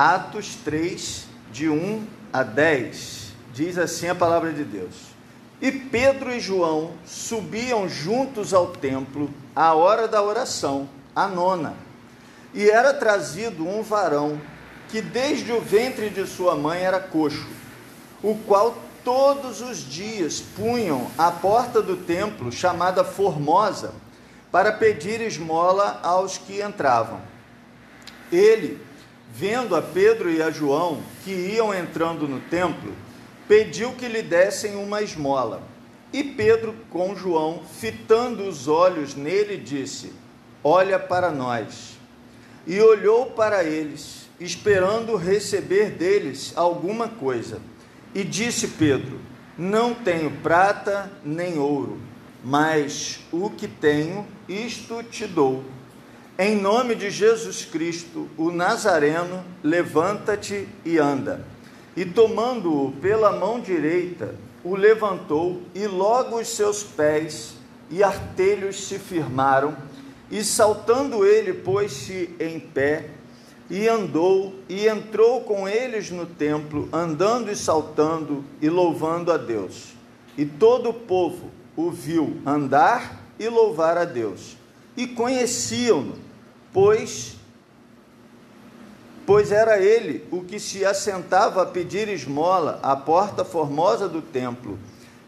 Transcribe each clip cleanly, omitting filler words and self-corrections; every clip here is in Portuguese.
Atos 3, de 1 a 10, diz assim a palavra de Deus: E Pedro e João subiam juntos ao templo à hora da oração, a nona, e era trazido um varão que desde o ventre de sua mãe era coxo, o qual todos os dias punham à porta do templo, chamada Formosa, para pedir esmola aos que entravam. Ele, vendo a Pedro e a João, que iam entrando no templo, pediu que lhe dessem uma esmola. E Pedro, com João, fitando os olhos nele, disse: Olha para nós. E olhou para eles, esperando receber deles alguma coisa. E disse Pedro: Não tenho prata nem ouro, mas o que tenho, isto te dou. Em nome de Jesus Cristo, o Nazareno, levanta-te e anda. E tomando-o pela mão direita, o levantou, e logo os seus pés e artelhos se firmaram, e saltando ele, pôs-se em pé, e andou, e entrou com eles no templo, andando e saltando, e louvando a Deus. E todo o povo o viu andar e louvar a Deus, e conheciam-no, pois era ele o que se assentava a pedir esmola à porta formosa do templo,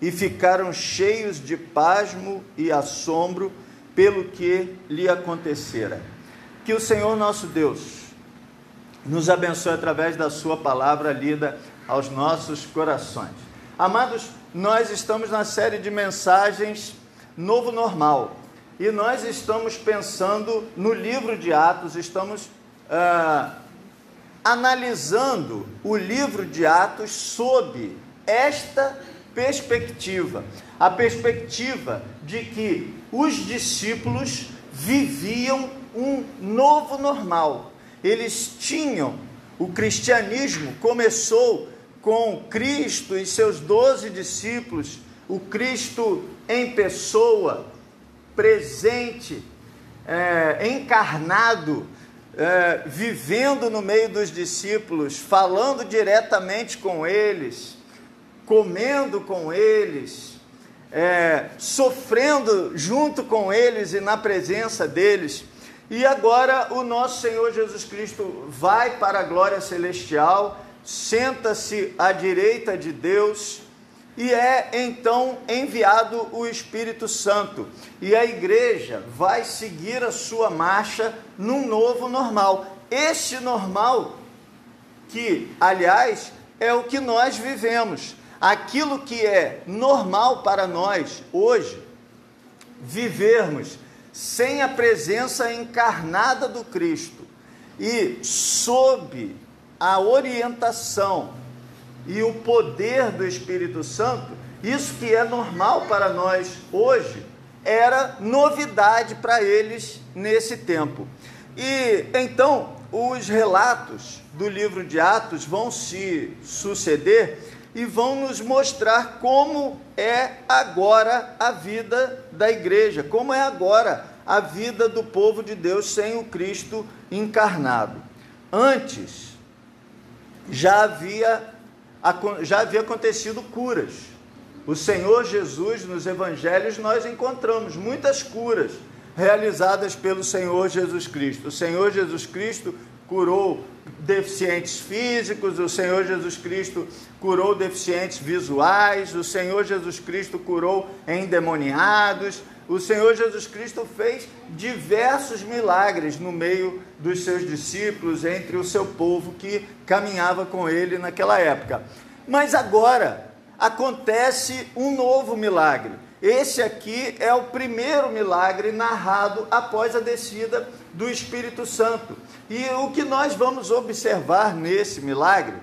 e ficaram cheios de pasmo e assombro pelo que lhe acontecera. Que o Senhor nosso Deus nos abençoe através da sua palavra lida aos nossos corações. Amados, nós estamos na série de mensagens Novo Normal, e nós estamos pensando no livro de Atos, estamos analisando o livro de Atos sob esta perspectiva, a perspectiva de que os discípulos viviam um novo normal. Eles tinham, o cristianismo começou com Cristo e seus 12 discípulos, o Cristo em pessoa, presente, encarnado, vivendo no meio dos discípulos, falando diretamente com eles, comendo com eles, sofrendo junto com eles e na presença deles. E agora o nosso Senhor Jesus Cristo vai para a glória celestial, senta-se à direita de Deus, e é então enviado o Espírito Santo, e a igreja vai seguir a sua marcha num novo normal. Este normal que, aliás, é o que nós vivemos. Aquilo que é normal para nós hoje, vivermos sem a presença encarnada do Cristo e sob a orientação e o poder do Espírito Santo, isso que é normal para nós hoje, era novidade para eles nesse tempo. E então, os relatos do livro de Atos vão se suceder e vão nos mostrar como é agora a vida da igreja, como é agora a vida do povo de Deus sem o Cristo encarnado. Antes, já havia acontecido curas. O Senhor Jesus, nos evangelhos, nós encontramos muitas curas realizadas pelo Senhor Jesus Cristo. O Senhor Jesus Cristo curou deficientes físicos, o Senhor Jesus Cristo curou deficientes visuais, o Senhor Jesus Cristo curou endemoniados, o Senhor Jesus Cristo fez diversos milagres no meio dos seus discípulos, entre o seu povo que caminhava com ele naquela época. Mas agora acontece um novo milagre. Esse aqui é o primeiro milagre narrado após a descida do Espírito Santo. E o que nós vamos observar nesse milagre,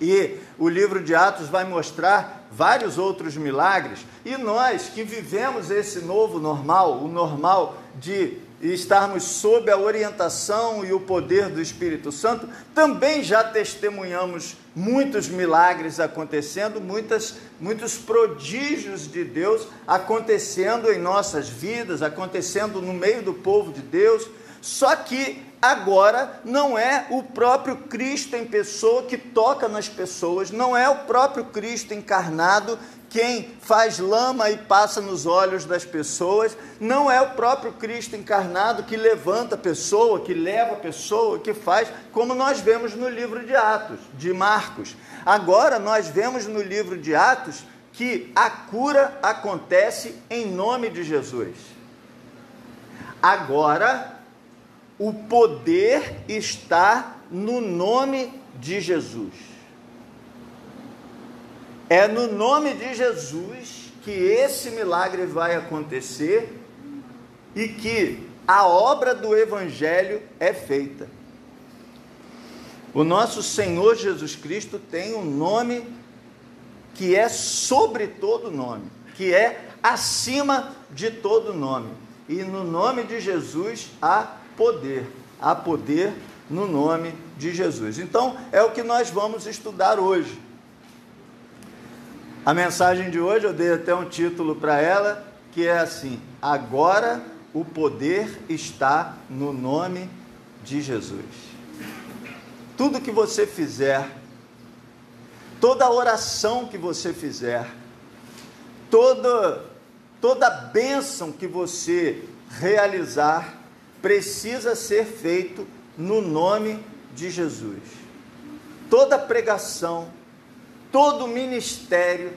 e o livro de Atos vai mostrar vários outros milagres, e nós que vivemos esse novo normal, o normal de estarmos sob a orientação e o poder do Espírito Santo, também já testemunhamos muitos milagres acontecendo, muitos prodígios de Deus acontecendo em nossas vidas, acontecendo no meio do povo de Deus. Só que agora não é o próprio Cristo em pessoa que toca nas pessoas, não é o próprio Cristo encarnado quem faz lama e passa nos olhos das pessoas, não é o próprio Cristo encarnado que levanta a pessoa, que leva a pessoa, que faz, como nós vemos no livro de Atos, de Marcos. Agora nós vemos no livro de Atos que a cura acontece em nome de Jesus. Agora, o poder está no nome de Jesus. É no nome de Jesus que esse milagre vai acontecer e que a obra do Evangelho é feita. O nosso Senhor Jesus Cristo tem um nome que é sobre todo nome, que é acima de todo nome. E no nome de Jesus há poder no nome de Jesus. Então, é o que nós vamos estudar hoje. A mensagem de hoje, eu dei até um título para ela, que é assim: agora o poder está no nome de Jesus. Tudo que você fizer, toda oração que você fizer, toda bênção que você realizar, precisa ser feito no nome de Jesus. Toda pregação, todo ministério,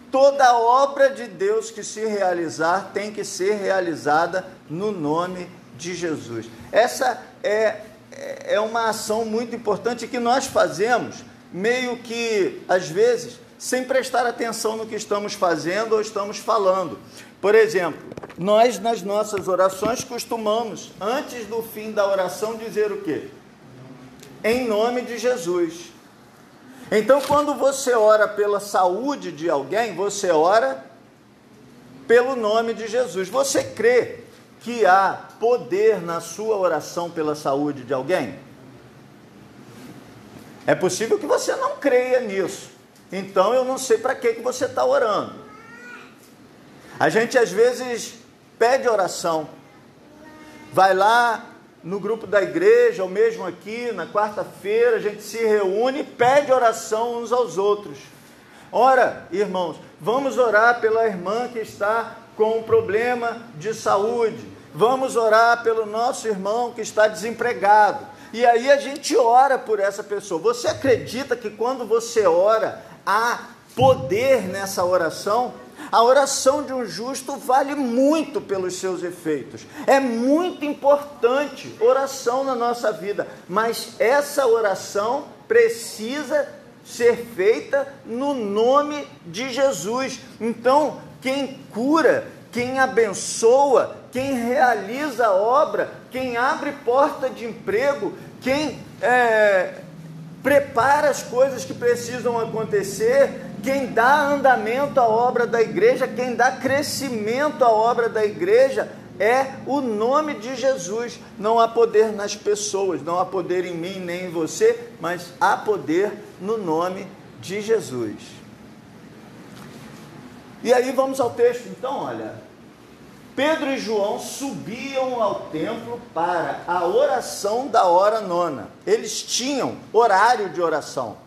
toda obra de Deus que se realizar, tem que ser realizada no nome de Jesus. Essa é uma ação muito importante que nós fazemos, meio que, às vezes, sem prestar atenção no que estamos fazendo ou estamos falando. Por exemplo, nós nas nossas orações costumamos, antes do fim da oração, dizer o quê? Em nome de Jesus. Então, quando você ora pela saúde de alguém, você ora pelo nome de Jesus. Você crê que há poder na sua oração pela saúde de alguém? É possível que você não creia nisso. Então, eu não sei para que você está orando. A gente, às vezes, pede oração. Vai lá no grupo da igreja, ou mesmo aqui, na quarta-feira, a gente se reúne e pede oração uns aos outros. Ora, irmãos, vamos orar pela irmã que está com um problema de saúde. Vamos orar pelo nosso irmão que está desempregado. E aí a gente ora por essa pessoa. Você acredita que quando você ora, há poder nessa oração? A oração de um justo vale muito pelos seus efeitos. É muito importante oração na nossa vida, mas essa oração precisa ser feita no nome de Jesus. Então, quem cura, quem abençoa, quem realiza a obra, quem abre porta de emprego, quem prepara as coisas que precisam acontecer, quem dá andamento à obra da igreja, quem dá crescimento à obra da igreja, é o nome de Jesus. Não há poder nas pessoas, não há poder em mim nem em você, mas há poder no nome de Jesus. E aí vamos ao texto então, olha. Pedro e João subiam ao templo para a oração da hora nona. Eles tinham horário de oração.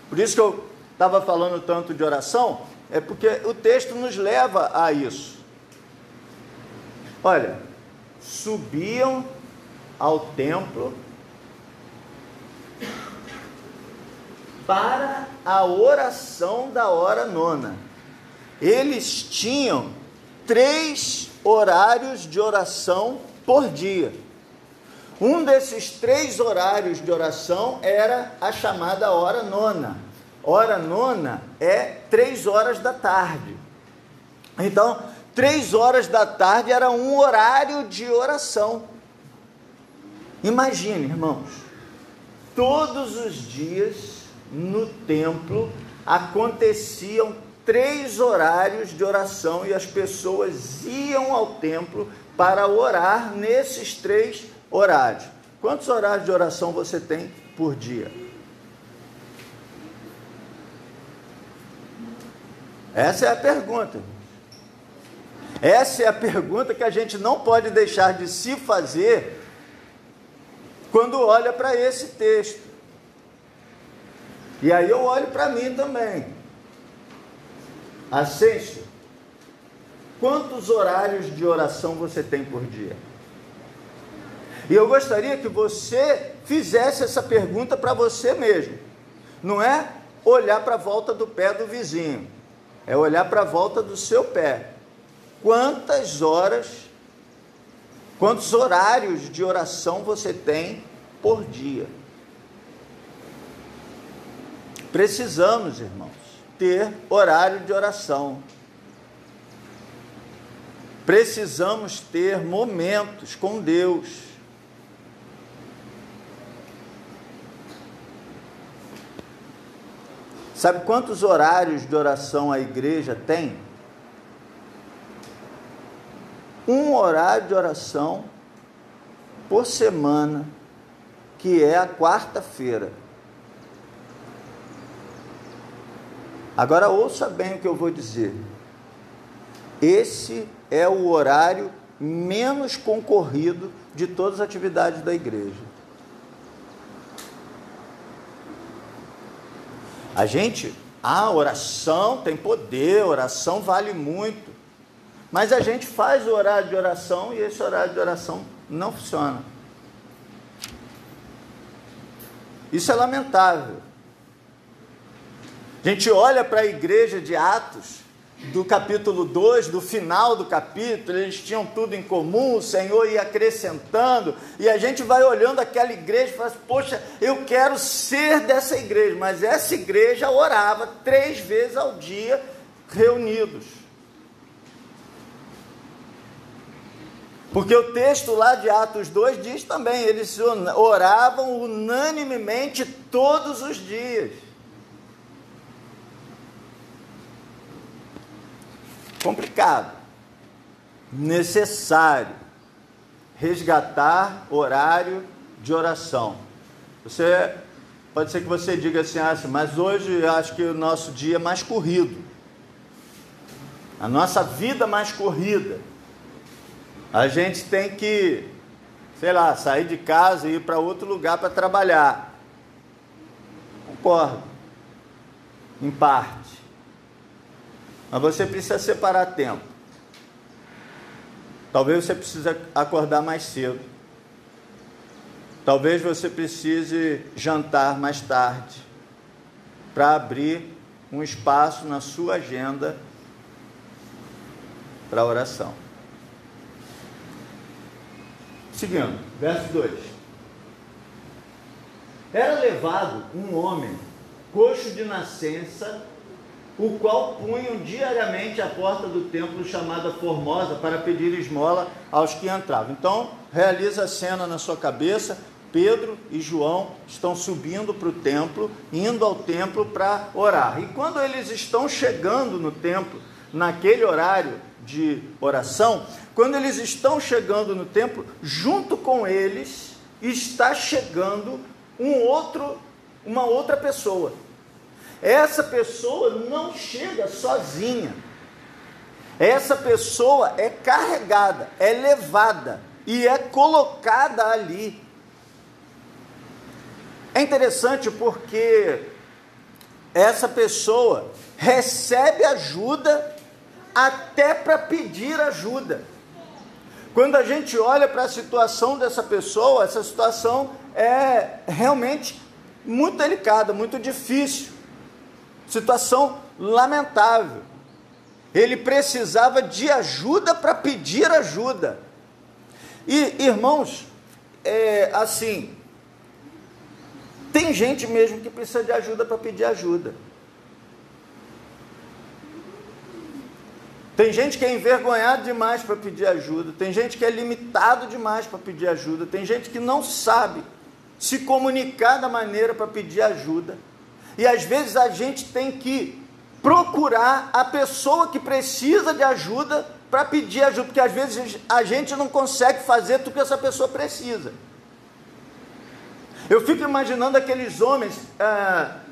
Por isso que eu estava falando tanto de oração, é porque o texto nos leva a isso. Olha, subiam ao templo para a oração da hora nona. Eles tinham 3 horários de oração por dia. Um desses 3 horários de oração era a chamada hora nona. Hora nona é 3 horas da tarde. Então, 3 horas da tarde era um horário de oração. Imagine, irmãos, todos os dias no templo aconteciam 3 horários de oração e as pessoas iam ao templo para orar nesses 3 horários. Quantos horários de oração você tem por dia? Essa é a pergunta. Essa é a pergunta que a gente não pode deixar de se fazer quando olha para esse texto. E aí eu olho para mim também. Ascenso, quantos horários de oração você tem por dia? E eu gostaria que você fizesse essa pergunta para você mesmo. Não é olhar para a volta do pé do vizinho, é olhar para a volta do seu pé. Quantas horas, quantos horários de oração você tem por dia? Precisamos, irmãos, ter horário de oração. Precisamos ter momentos com Deus. Sabe quantos horários de oração a igreja tem? Um horário de oração por semana, que é a quarta-feira. Agora ouça bem o que eu vou dizer. Esse é o horário menos concorrido de todas as atividades da igreja. A oração tem poder, oração vale muito, mas a gente faz o horário de oração e esse horário de oração não funciona. Isso é lamentável. A gente olha para a igreja de Atos, do capítulo 2, do final do capítulo, eles tinham tudo em comum, o Senhor ia acrescentando, e a gente vai olhando aquela igreja e fala assim, poxa, eu quero ser dessa igreja, mas essa igreja orava 3 vezes ao dia, reunidos. Porque o texto lá de Atos 2 diz também, eles oravam unanimemente todos os dias. Complicado, necessário resgatar horário de oração. Pode ser que você diga assim, mas hoje eu acho que o nosso dia é mais corrido, a nossa vida mais corrida, a gente tem que, sair de casa e ir para outro lugar para trabalhar. Concordo, em parte. Mas você precisa separar tempo. Talvez você precise acordar mais cedo. Talvez você precise jantar mais tarde, para abrir um espaço na sua agenda para a oração. Seguindo, verso 2. Era levado um homem, coxo de nascença, o qual punham diariamente à porta do templo chamada Formosa para pedir esmola aos que entravam. Então, realiza a cena na sua cabeça. Pedro e João estão subindo para o templo, indo ao templo para orar. E quando eles estão chegando no templo, naquele horário de oração, quando eles estão chegando no templo, junto com eles está chegando uma outra pessoa. Essa pessoa não chega sozinha. Essa pessoa é carregada, é levada e é colocada ali. É interessante porque essa pessoa recebe ajuda até para pedir ajuda. Quando a gente olha para a situação dessa pessoa, essa situação é realmente muito delicada, muito difícil. Situação lamentável. Ele precisava de ajuda para pedir ajuda. E, irmãos, tem gente mesmo que precisa de ajuda para pedir ajuda. Tem gente que é envergonhado demais para pedir ajuda. Tem gente que é limitado demais para pedir ajuda. Tem gente que não sabe se comunicar da maneira para pedir ajuda. E às vezes a gente tem que procurar a pessoa que precisa de ajuda para pedir ajuda, porque às vezes a gente não consegue fazer tudo que essa pessoa precisa. Eu fico imaginando aqueles homens,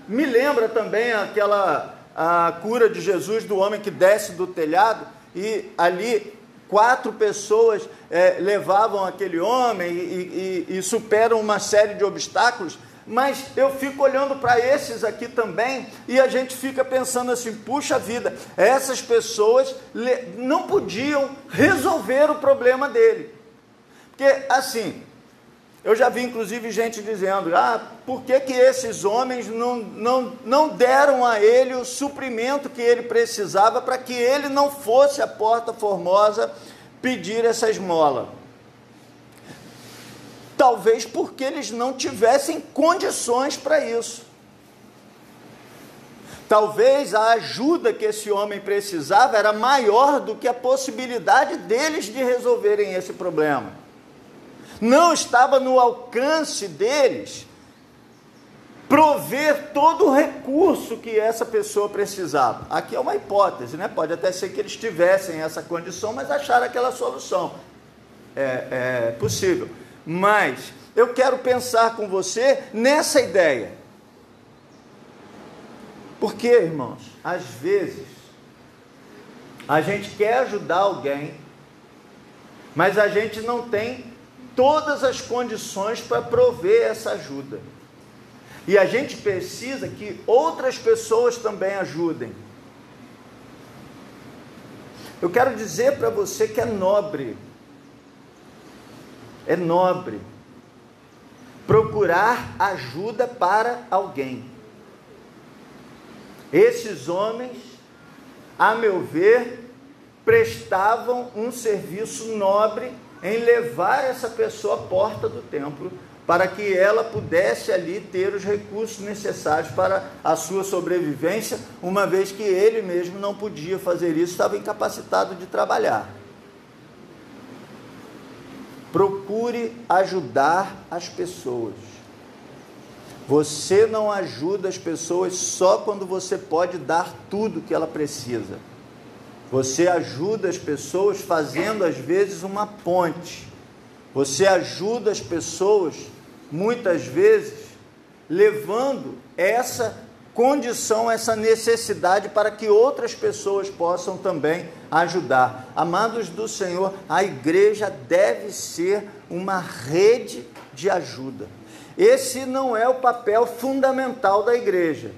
me lembra também a cura de Jesus do homem que desce do telhado, e ali 4 pessoas levavam aquele homem e superam uma série de obstáculos, mas eu fico olhando para esses aqui também e a gente fica pensando assim, puxa vida, essas pessoas não podiam resolver o problema dele. Porque assim, eu já vi inclusive gente dizendo, por que esses homens não deram a ele o suprimento que ele precisava para que ele não fosse à Porta Formosa pedir essa esmola? Talvez porque eles não tivessem condições para isso. Talvez a ajuda que esse homem precisava era maior do que a possibilidade deles de resolverem esse problema. Não estava no alcance deles prover todo o recurso que essa pessoa precisava. Aqui é uma hipótese, né? Pode até ser que eles tivessem essa condição, mas acharam aquela solução. É possível. Mas eu quero pensar com você nessa ideia. Porque, irmãos, às vezes a gente quer ajudar alguém, mas a gente não tem todas as condições para prover essa ajuda. E a gente precisa que outras pessoas também ajudem. Eu quero dizer para você que é nobre procurar ajuda para alguém. Esses homens, a meu ver, prestavam um serviço nobre em levar essa pessoa à porta do templo, para que ela pudesse ali ter os recursos necessários para a sua sobrevivência, uma vez que ele mesmo não podia fazer isso, estava incapacitado de trabalhar. Procure ajudar as pessoas. Você não ajuda as pessoas só quando você pode dar tudo que ela precisa. Você ajuda as pessoas fazendo, às vezes, uma ponte. Você ajuda as pessoas, muitas vezes, levando essa condição, essa necessidade para que outras pessoas possam também ajudar. Amados do Senhor, a igreja deve ser uma rede de ajuda. Esse não é o papel fundamental da igreja.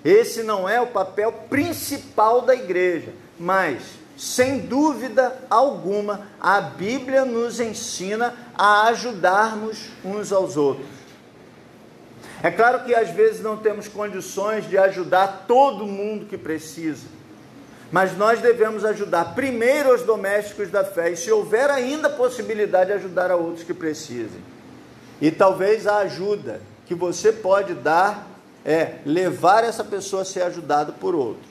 Esse não é o papel principal da igreja. Mas, sem dúvida alguma, a Bíblia nos ensina a ajudarmos uns aos outros. É claro que às vezes não temos condições de ajudar todo mundo que precisa, mas nós devemos ajudar primeiro os domésticos da fé, e se houver ainda possibilidade de ajudar a outros que precisem. E talvez a ajuda que você pode dar é levar essa pessoa a ser ajudada por outros.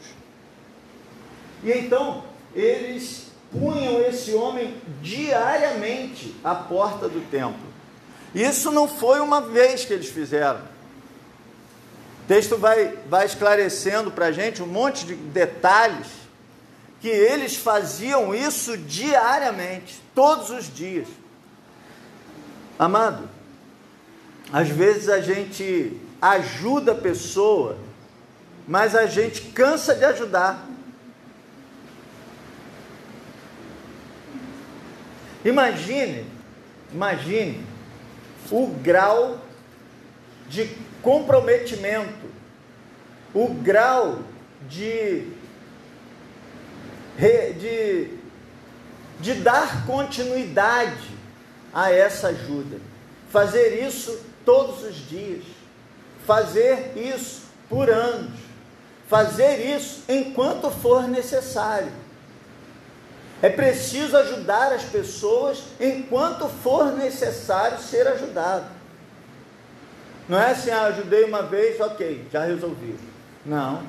E então, eles punham esse homem diariamente à porta do templo. Isso não foi uma vez que eles fizeram. O texto vai esclarecendo para a gente um monte de detalhes, que eles faziam isso diariamente, todos os dias. Amado, às vezes a gente ajuda a pessoa, mas a gente cansa de ajudar. Imagine o grau de comprometimento, o grau de dar continuidade a essa ajuda. Fazer isso todos os dias, fazer isso por anos, fazer isso enquanto for necessário. É preciso ajudar as pessoas enquanto for necessário ser ajudado. Não é assim, ajudei uma vez, ok, já resolvi. Não,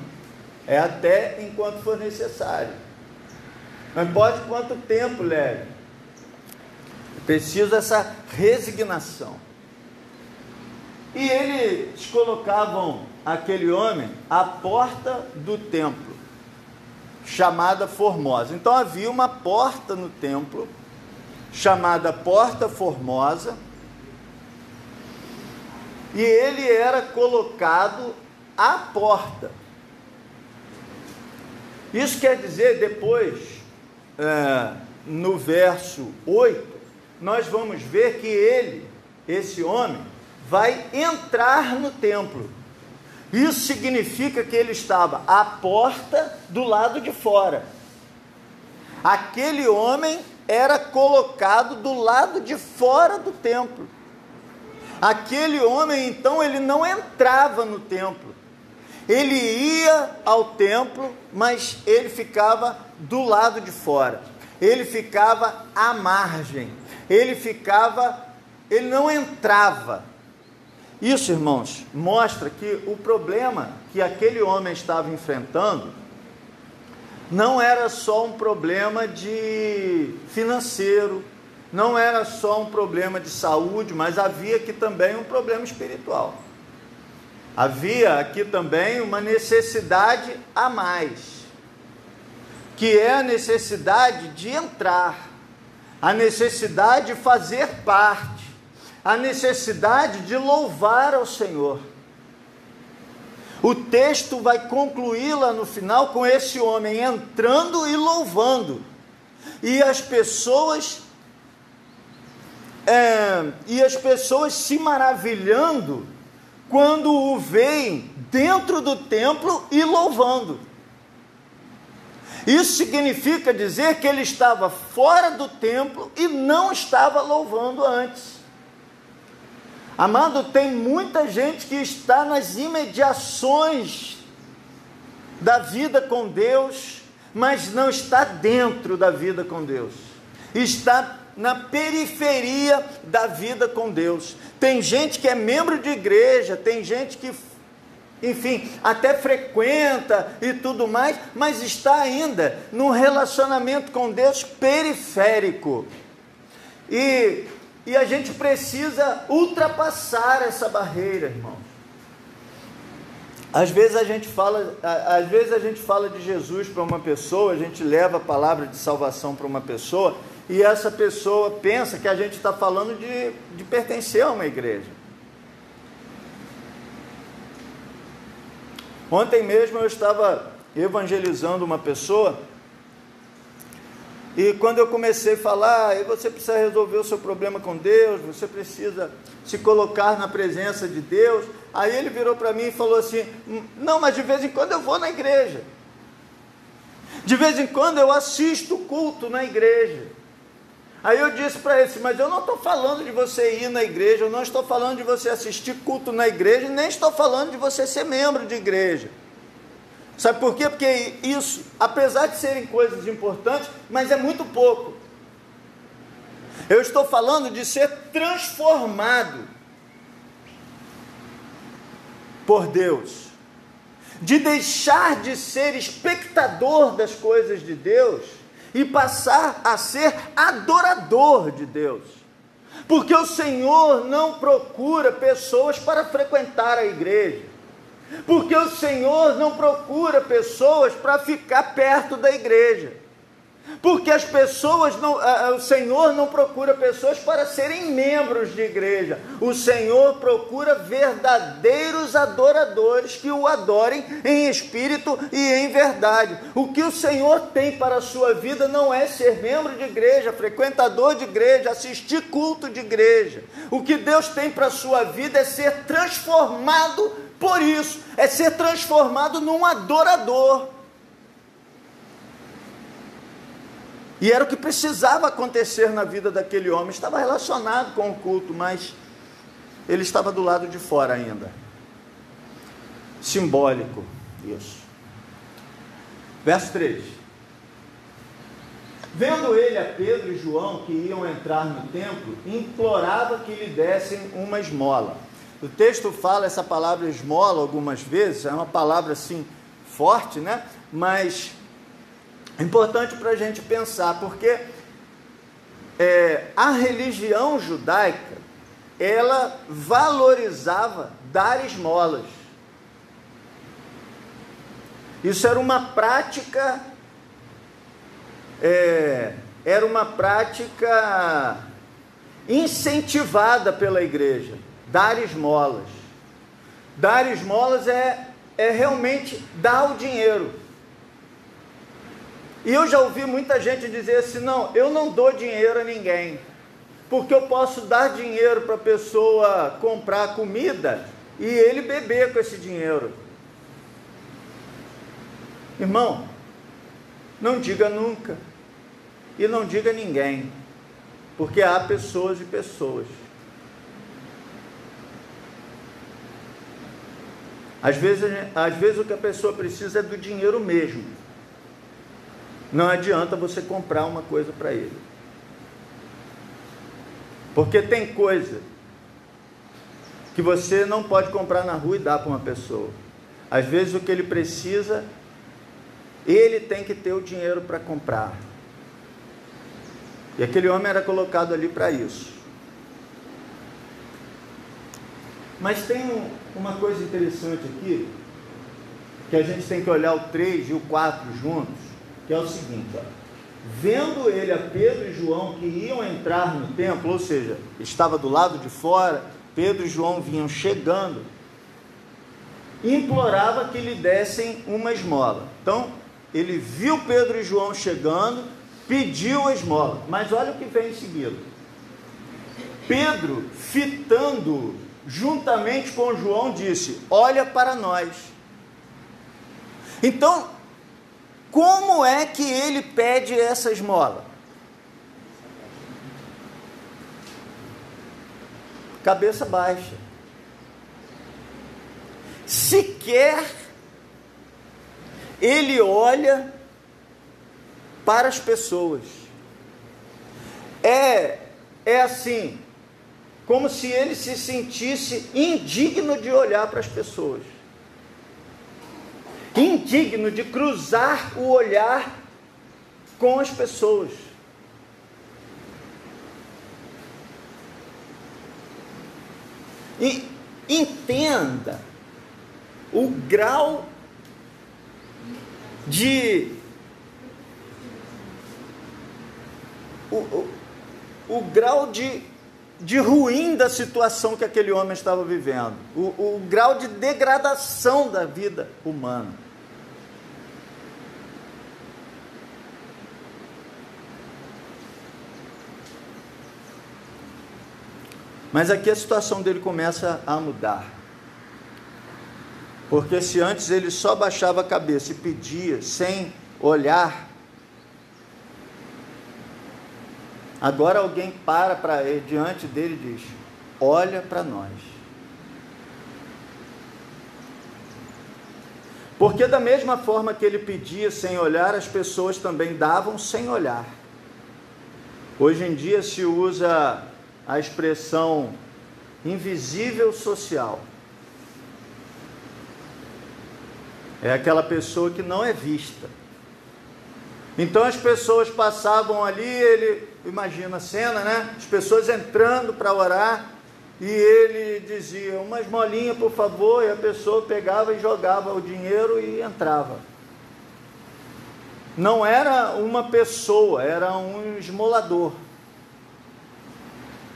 é até enquanto for necessário. Não importa quanto tempo leve. É preciso essa resignação. E eles colocavam aquele homem à porta do templo, chamada Formosa. Então havia uma porta no templo, chamada Porta Formosa, e ele era colocado à porta. Isso quer dizer, depois, no verso 8, nós vamos ver que esse homem, vai entrar no templo. Isso significa que ele estava à porta do lado de fora. Aquele homem era colocado do lado de fora do templo. Aquele homem, então, ele não entrava no templo. Ele ia ao templo, mas ele ficava do lado de fora. Ele ficava à margem. Ele não entrava. Isso, irmãos, mostra que o problema que aquele homem estava enfrentando não era só um problema de financeiro, não era só um problema de saúde, mas havia aqui também um problema espiritual. Havia aqui também uma necessidade a mais, que é a necessidade de entrar, a necessidade de fazer parte, a necessidade de louvar ao Senhor. O texto vai concluir lá no final com esse homem entrando e louvando, e as pessoas se maravilhando quando o veem dentro do templo e louvando. Isso significa dizer que ele estava fora do templo e não estava louvando antes. Amado, tem muita gente que está nas imediações da vida com Deus, mas não está dentro da vida com Deus. Está na periferia da vida com Deus. Tem gente que é membro de igreja, tem gente que, enfim, até frequenta e tudo mais, mas está ainda num relacionamento com Deus periférico. E a gente precisa ultrapassar essa barreira, irmãos. Às vezes a gente fala de Jesus para uma pessoa, a gente leva a palavra de salvação para uma pessoa, e essa pessoa pensa que a gente está falando de pertencer a uma igreja. Ontem mesmo eu estava evangelizando uma pessoa, e quando eu comecei a falar, você precisa resolver o seu problema com Deus, você precisa se colocar na presença de Deus, aí ele virou para mim e falou assim: não, mas de vez em quando eu vou na igreja, de vez em quando eu assisto culto na igreja. Aí eu disse para ele: mas eu não estou falando de você ir na igreja, eu não estou falando de você assistir culto na igreja, nem estou falando de você ser membro de igreja. Sabe por quê? Porque isso, apesar de serem coisas importantes, mas é muito pouco. Eu estou falando de ser transformado por Deus, de deixar de ser espectador das coisas de Deus e passar a ser adorador de Deus. Porque o Senhor não procura pessoas para frequentar a igreja. Porque o Senhor não procura pessoas para ficar perto da igreja. Porque o Senhor não procura pessoas para serem membros de igreja. O Senhor procura verdadeiros adoradores que o adorem em espírito e em verdade. O que o Senhor tem para a sua vida não é ser membro de igreja, frequentador de igreja, assistir culto de igreja. O que Deus tem para a sua vida é ser transformado por isso, é ser transformado num adorador. E era o que precisava acontecer na vida daquele homem. Estava relacionado com o culto, mas ele estava do lado de fora ainda. Simbólico isso. Verso 3. Vendo ele a Pedro e João que iam entrar no templo, implorava que lhe dessem uma esmola. O texto fala essa palavra esmola algumas vezes, é uma palavra assim forte, né? Mas é importante para a gente pensar, porque a religião judaica, ela valorizava dar esmolas. Isso era uma prática, incentivada pela igreja. Dar esmolas. Dar esmolas é realmente dar o dinheiro. E eu já ouvi muita gente dizer assim: não, eu não dou dinheiro a ninguém, porque eu posso dar dinheiro para a pessoa comprar comida e ele beber com esse dinheiro. Irmão, não diga nunca e não diga ninguém, porque há pessoas e pessoas. Às vezes o que a pessoa precisa é do dinheiro mesmo. Não adianta você comprar uma coisa para ele, porque tem coisa que você não pode comprar na rua e dar para uma pessoa. Às vezes o que ele precisa, ele tem que ter o dinheiro para comprar. E aquele homem era colocado ali para isso. Mas tem uma coisa interessante aqui, que a gente tem que olhar o 3 e o 4 juntos, que é o seguinte, ó. Vendo ele a Pedro e João que iam entrar no templo, ou seja, estava do lado de fora, Pedro e João vinham chegando, implorava que lhe dessem uma esmola. Então, ele viu Pedro e João chegando, pediu a esmola, mas olha o que vem em seguida. Pedro, fitando juntamente com João, disse: olha para nós. Então, como é que ele pede essa esmola? Cabeça baixa. Sequer ele olha para as pessoas. É assim, como se ele se sentisse indigno de olhar para as pessoas, indigno de cruzar o olhar com as pessoas. E entenda o grau o grau de ruim da situação que aquele homem estava vivendo, o grau de degradação da vida humana. Mas aqui a situação dele começa a mudar, porque se antes ele só baixava a cabeça e pedia sem olhar, agora alguém para ele, diante dele, e diz: olha para nós. Porque da mesma forma que ele pedia sem olhar, as pessoas também davam sem olhar. Hoje em dia se usa a expressão invisível social. É aquela pessoa que não é vista. Então as pessoas passavam ali, ele, imagina a cena, né? As pessoas entrando para orar, e ele dizia: uma esmolinha, por favor, e a pessoa pegava e jogava o dinheiro e entrava. Não era uma pessoa, era um esmolador.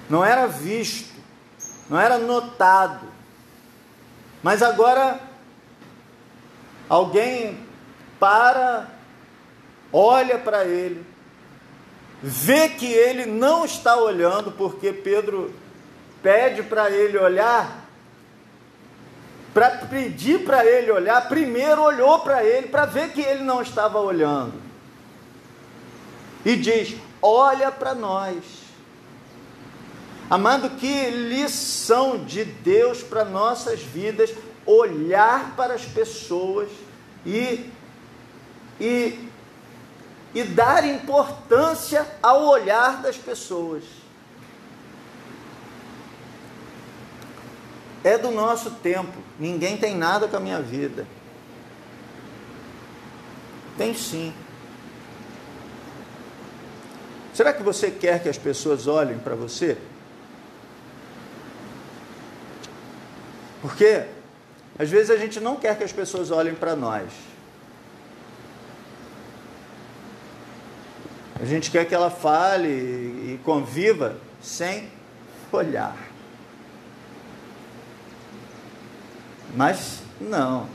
Não era visto, não era notado. Mas agora alguém olha para ele, vê que ele não está olhando, porque Pedro pede para ele olhar, para pedir para ele olhar, primeiro olhou para ele, para ver que ele não estava olhando, e diz: olha para nós. Amado, que lição de Deus para nossas vidas, olhar para as pessoas e dar importância ao olhar das pessoas. É do nosso tempo. Ninguém tem nada com a minha vida. Tem sim. Será que você quer que as pessoas olhem para você? Porque às vezes a gente não quer que as pessoas olhem para nós. A gente quer que ela fale e conviva sem olhar. Mas não.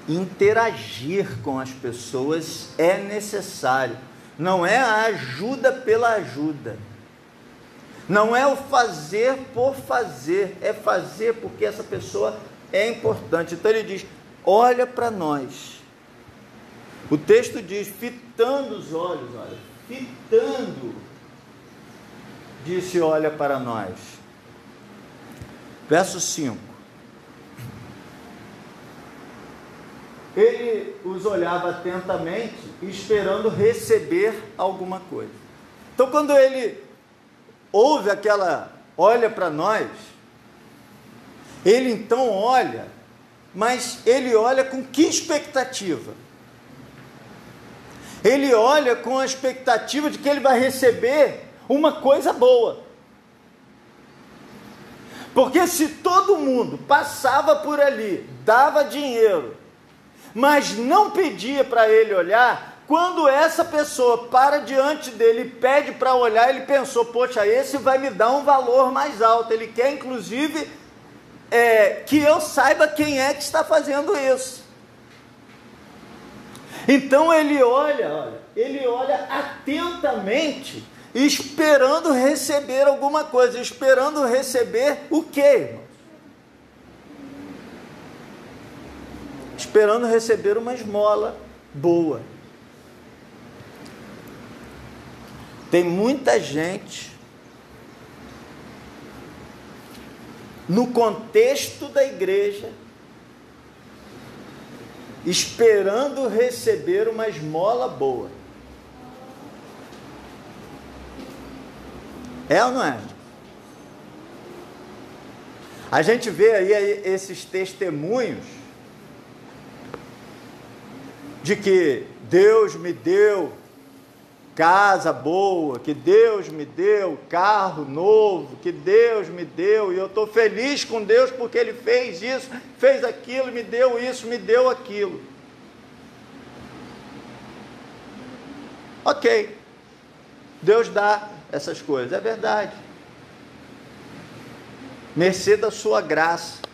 interagir com as pessoas é necessário. Não é a ajuda pela ajuda. Não é o fazer por fazer. É fazer porque essa pessoa é importante. Então ele diz, olha para nós. O texto diz, fitando os olhos, olha, fitando, disse, olha para nós. Verso 5. Ele os olhava atentamente, esperando receber alguma coisa. Então, quando ele ouve aquela, olha para nós, ele então olha, mas ele olha com que expectativa? Ele olha com a expectativa de que ele vai receber uma coisa boa. Porque se todo mundo passava por ali, dava dinheiro, mas não pedia para ele olhar, quando essa pessoa para diante dele e pede para olhar, ele pensou, poxa, esse vai me dar um valor mais alto. Ele quer, inclusive, que eu saiba quem é que está fazendo isso. Então ele olha atentamente, esperando receber alguma coisa. Esperando receber o quê, irmãos? Esperando receber uma esmola boa. Tem muita gente, no contexto da igreja, esperando receber uma esmola boa. É ou não é? A gente vê aí esses testemunhos de que Deus me deu casa boa, que Deus me deu carro novo, que Deus me deu, e eu estou feliz com Deus porque Ele fez isso, fez aquilo, me deu isso, me deu aquilo. Ok, Deus dá essas coisas, é verdade, mercê da sua graça.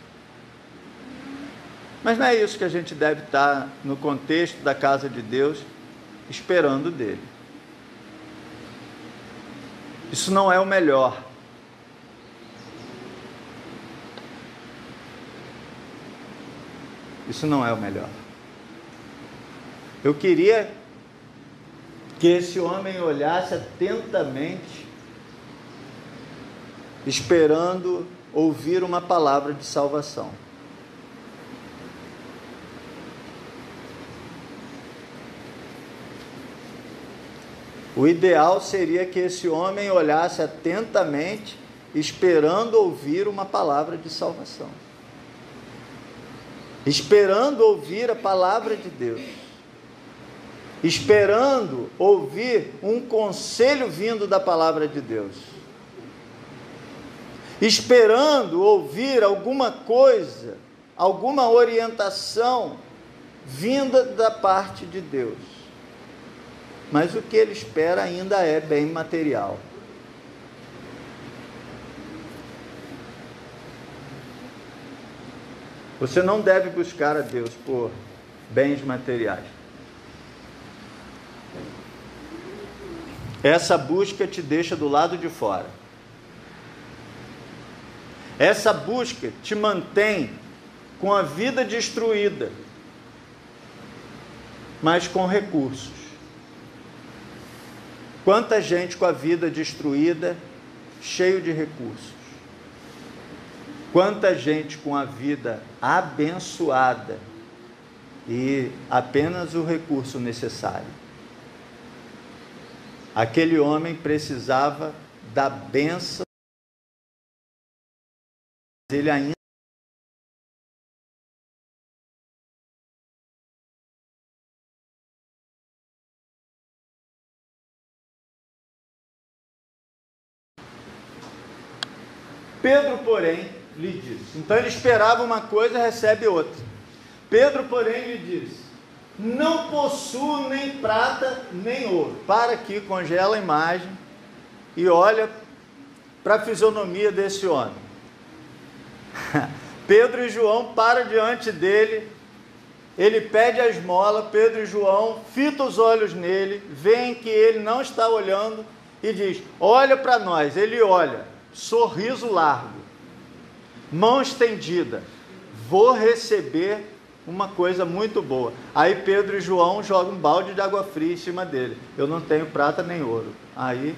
Mas não é isso que a gente deve estar no contexto da casa de Deus esperando dele. Isso não é o melhor. Isso não é o melhor. Eu queria que esse homem olhasse atentamente, esperando ouvir uma palavra de salvação. O ideal seria que esse homem olhasse atentamente, esperando ouvir uma palavra de salvação. Esperando ouvir a palavra de Deus. Esperando ouvir um conselho vindo da palavra de Deus. Esperando ouvir alguma coisa, alguma orientação vinda da parte de Deus. Mas o que ele espera ainda é bem material. Você não deve buscar a Deus por bens materiais. Essa busca te deixa do lado de fora. Essa busca te mantém com a vida destruída, mas com recursos. Quanta gente com a vida destruída, cheio de recursos. Quanta gente com a vida abençoada e apenas o recurso necessário. Aquele homem precisava da bênção, ele ainda Pedro, porém, lhe disse. Então ele esperava uma coisa e recebe outra. Pedro, porém, lhe disse: não possuo nem prata nem ouro. Para aqui, congela a imagem e olha para a fisionomia desse homem. Pedro e João param diante dele ele pede a esmola, Pedro e João fitam os olhos nele, veem que ele não está olhando e diz: olha para nós. Ele olha, sorriso largo, mão estendida, vou receber uma coisa muito boa. Aí Pedro e João jogam um balde de água fria em cima dele: eu não tenho prata nem ouro. Aí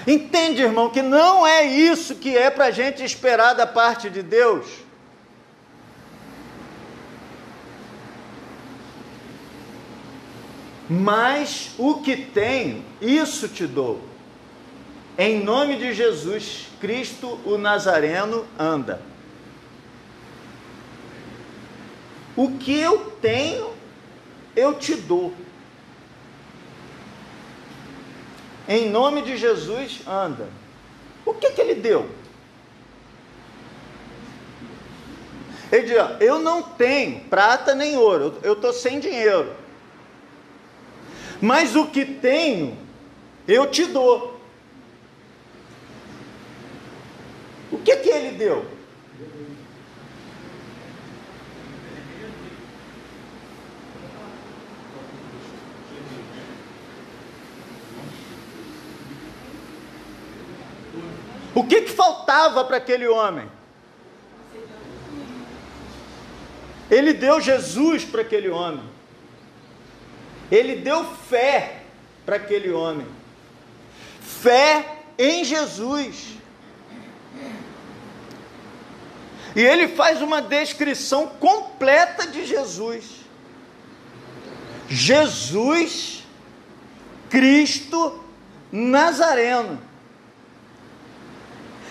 entende, irmão, que não é isso que é para a gente esperar da parte de Deus. Mas o que tenho, isso te dou. Em nome de Jesus Cristo, o Nazareno, anda. O que eu tenho, eu te dou. Em nome de Jesus, anda. O que ele deu? Ele diz: eu não tenho prata nem ouro, eu estou sem dinheiro. Mas o que tenho, eu te dou. O que ele deu? O que faltava para aquele homem? Ele deu Jesus para aquele homem. Ele deu fé para aquele homem. Fé em Jesus. E ele faz uma descrição completa de Jesus. Jesus Cristo Nazareno.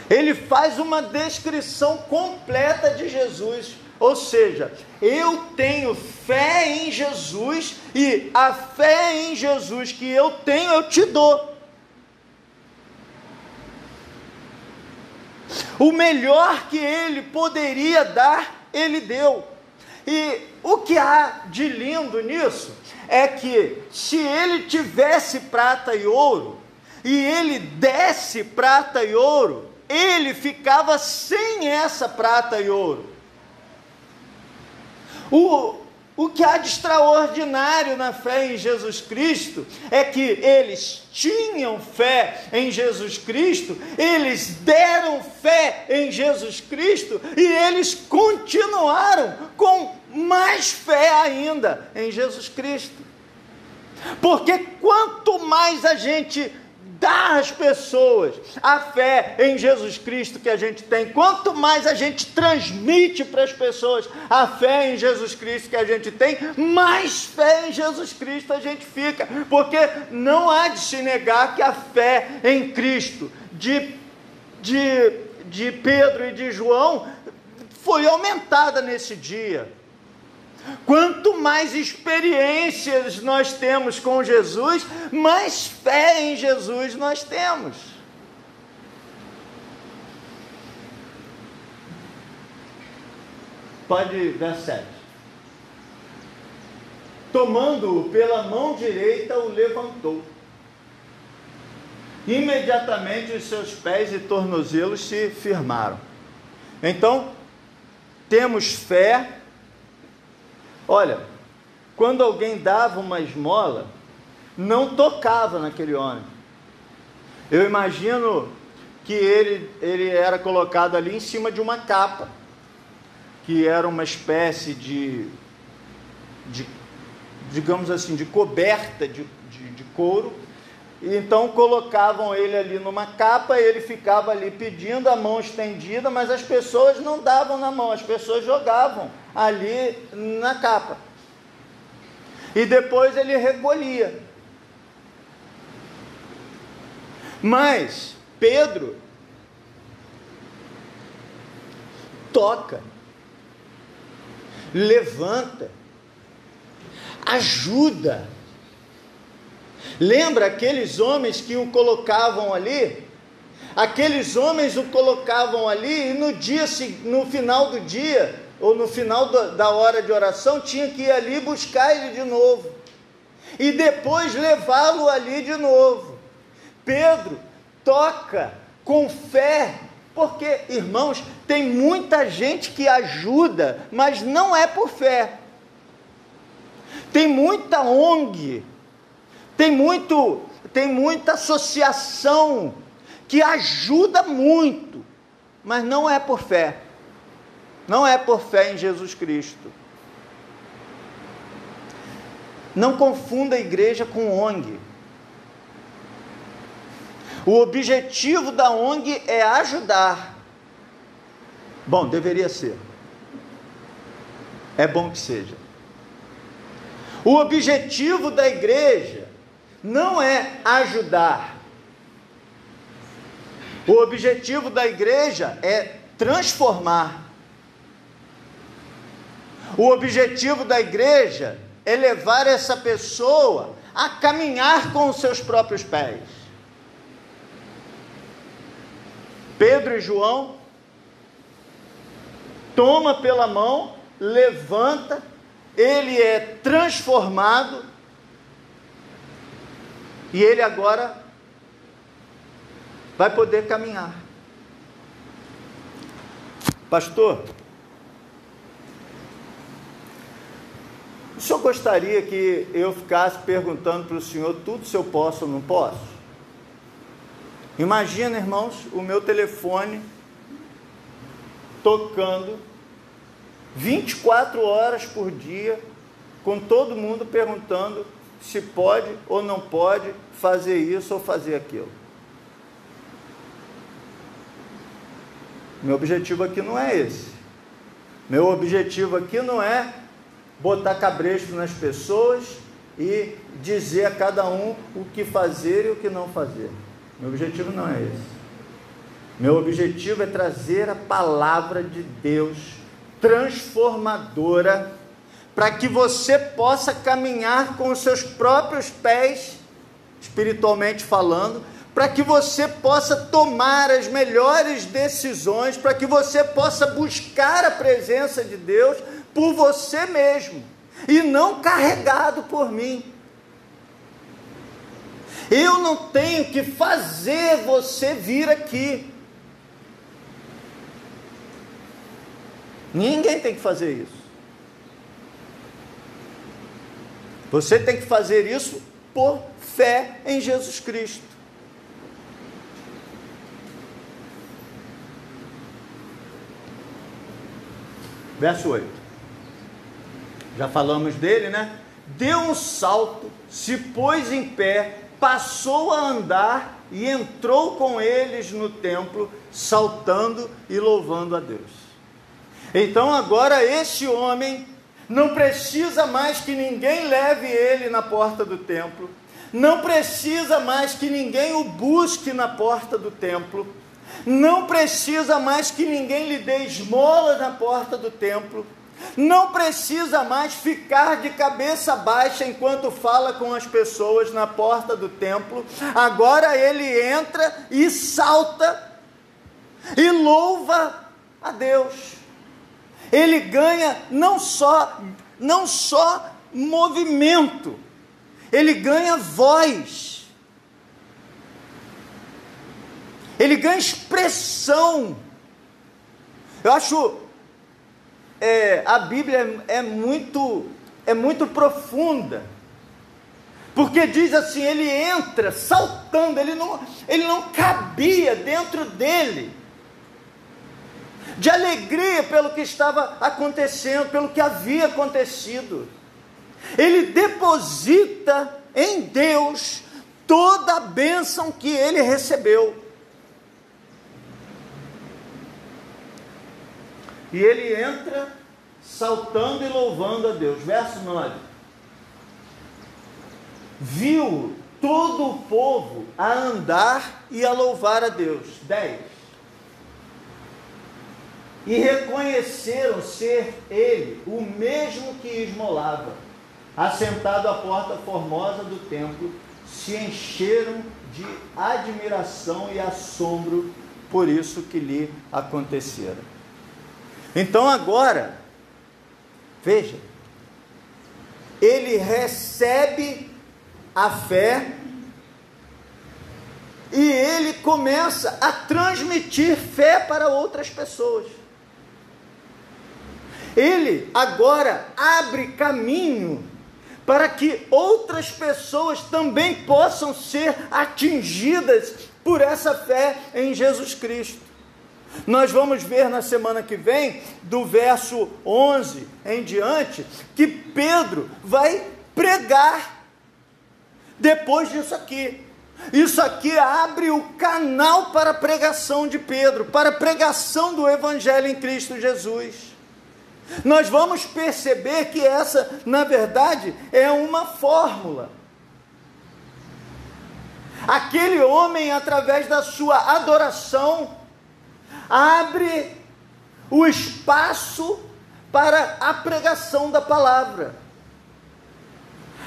Ele faz uma descrição completa de Jesus. Ou seja, eu tenho fé em Jesus, e a fé em Jesus que eu tenho, eu te dou. O melhor que ele poderia dar, ele deu. E o que há de lindo nisso é que, se ele tivesse prata e ouro, e ele desse prata e ouro, ele ficava sem essa prata e ouro. O que há de extraordinário na fé em Jesus Cristo é que eles tinham fé em Jesus Cristo, eles deram fé em Jesus Cristo, e eles continuaram com mais fé ainda em Jesus Cristo. Porque quanto mais a gente dá às pessoas a fé em Jesus Cristo que a gente tem, quanto mais a gente transmite para as pessoas a fé em Jesus Cristo que a gente tem, mais fé em Jesus Cristo a gente fica. Porque não há de se negar que a fé em Cristo de Pedro e de João foi aumentada nesse dia. Quanto mais experiências nós temos com Jesus, mais fé em Jesus nós temos. Pode, verso 7. Tomando-o pela mão direita, o levantou. Imediatamente os seus pés e tornozelos se firmaram. Então, temos fé. Olha, quando alguém dava uma esmola, não tocava naquele homem. Eu imagino que ele era colocado ali em cima de uma capa, que era uma espécie de digamos assim, de coberta de couro. E então colocavam ele ali numa capa, ele ficava ali pedindo, a mão estendida, mas as pessoas não davam na mão, as pessoas jogavam ali na capa. E depois ele recolhia. Mas Pedro toca, levanta, ajuda. Lembra aqueles homens que o colocavam ali? Aqueles homens o colocavam ali, e no final do dia, ou no final da hora de oração, tinha que ir ali buscar ele de novo, e depois levá-lo ali de novo. Pedro toca com fé Porque, irmãos, tem muita gente que ajuda, mas não é por fé. Tem muita ONG, tem muita associação que ajuda muito, mas não é por fé. Não é por fé em Jesus Cristo. Não confunda a igreja com ONG. O objetivo da ONG é ajudar. Bom, deveria ser. É bom que seja. O objetivo da igreja não é ajudar. O objetivo da igreja é transformar. O objetivo da igreja é levar essa pessoa a caminhar com os seus próprios pés. Pedro e João toma pela mão, levanta, ele é transformado e ele agora vai poder caminhar. Pastor, o senhor gostaria que eu ficasse perguntando para o senhor tudo se eu posso ou não posso? Imagina, irmãos, o meu telefone tocando 24 horas por dia, com todo mundo perguntando se pode ou não pode fazer isso ou fazer aquilo. Meu objetivo aqui não é esse. Meu objetivo aqui não é botar cabresto nas pessoas e dizer a cada um o que fazer e o que não fazer. Meu objetivo não é esse. Meu objetivo é trazer a palavra de Deus transformadora, para que você possa caminhar com os seus próprios pés, espiritualmente falando, para que você possa tomar as melhores decisões, para que você possa buscar a presença de Deus por você mesmo, e não carregado por mim. Eu não tenho que fazer você vir aqui. Ninguém tem que fazer isso. Você tem que fazer isso por fé em Jesus Cristo. Verso 8. Já falamos dele, né? Deu um salto, se pôs em pé, passou a andar e entrou com eles no templo, saltando e louvando a Deus. Então agora esse homem não precisa mais que ninguém leve ele na porta do templo, não precisa mais que ninguém o busque na porta do templo, não precisa mais que ninguém lhe dê esmola na porta do templo, não precisa mais ficar de cabeça baixa enquanto fala com as pessoas na porta do templo. Agora ele entra e salta e louva a Deus. Ele ganha não só movimento, ele ganha voz, ele ganha expressão. Eu acho a Bíblia é muito profunda, porque diz assim, ele entra saltando, ele não cabia dentro dele, de alegria pelo que estava acontecendo, pelo que havia acontecido. Ele deposita em Deus toda a bênção que ele recebeu. E ele entra saltando e louvando a Deus. Verso 9. Viu todo o povo a andar e a louvar a Deus. 10. E reconheceram ser ele o mesmo que esmolava, assentado à porta formosa do templo, se encheram de admiração e assombro por isso que lhe acontecera. Então agora, veja, ele recebe a fé e ele começa a transmitir fé para outras pessoas. Ele agora abre caminho para que outras pessoas também possam ser atingidas por essa fé em Jesus Cristo. Nós vamos ver na semana que vem, do verso 11 em diante, que Pedro vai pregar depois disso aqui. Isso aqui abre o canal para a pregação de Pedro, para a pregação do Evangelho em Cristo Jesus. Nós vamos perceber que essa, na verdade, é uma fórmula. Aquele homem, através da sua adoração, abre o espaço para a pregação da palavra.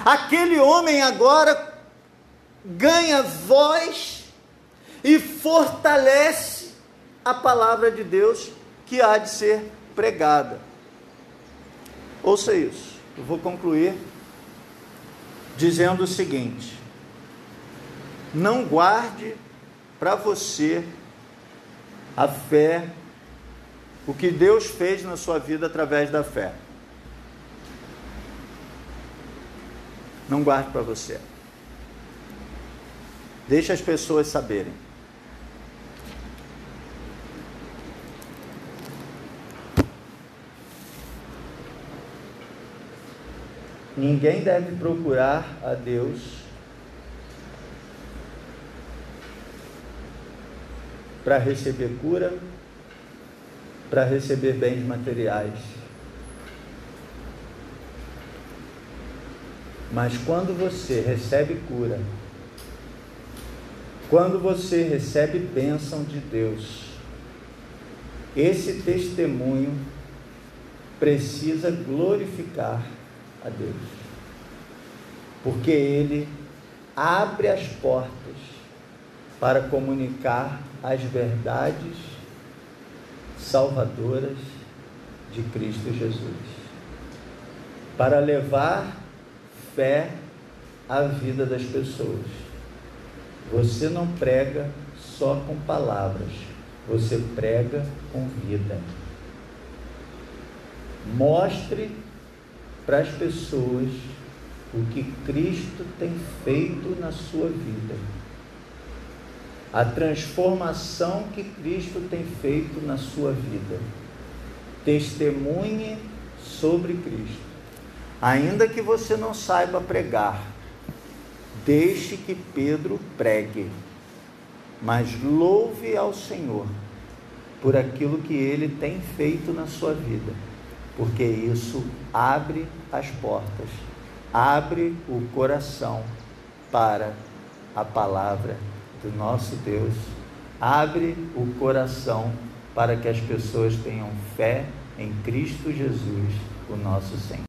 Aquele homem agora ganha voz e fortalece a palavra de Deus que há de ser pregada. Ouça isso, eu vou concluir dizendo o seguinte: não guarde para você a fé, o que Deus fez na sua vida através da fé. Não guarde para você. Deixe as pessoas saberem. Ninguém deve procurar a Deus para receber cura, para receber bens materiais. Mas quando você recebe cura, quando você recebe bênção de Deus, esse testemunho precisa glorificar a Deus, porque ele abre as portas para comunicar as verdades salvadoras de Cristo Jesus, para levar fé à vida das pessoas. Você não prega só com palavras, você prega com vida. Mostre para as pessoas o que Cristo tem feito na sua vida, a transformação que Cristo tem feito na sua vida. Testemunhe sobre Cristo. Ainda que você não saiba pregar, deixe que Pedro pregue, mas louve ao Senhor por aquilo que ele tem feito na sua vida, porque isso abre as portas, abre o coração para a palavra do nosso Deus, abre o coração para que as pessoas tenham fé em Cristo Jesus, o nosso Senhor.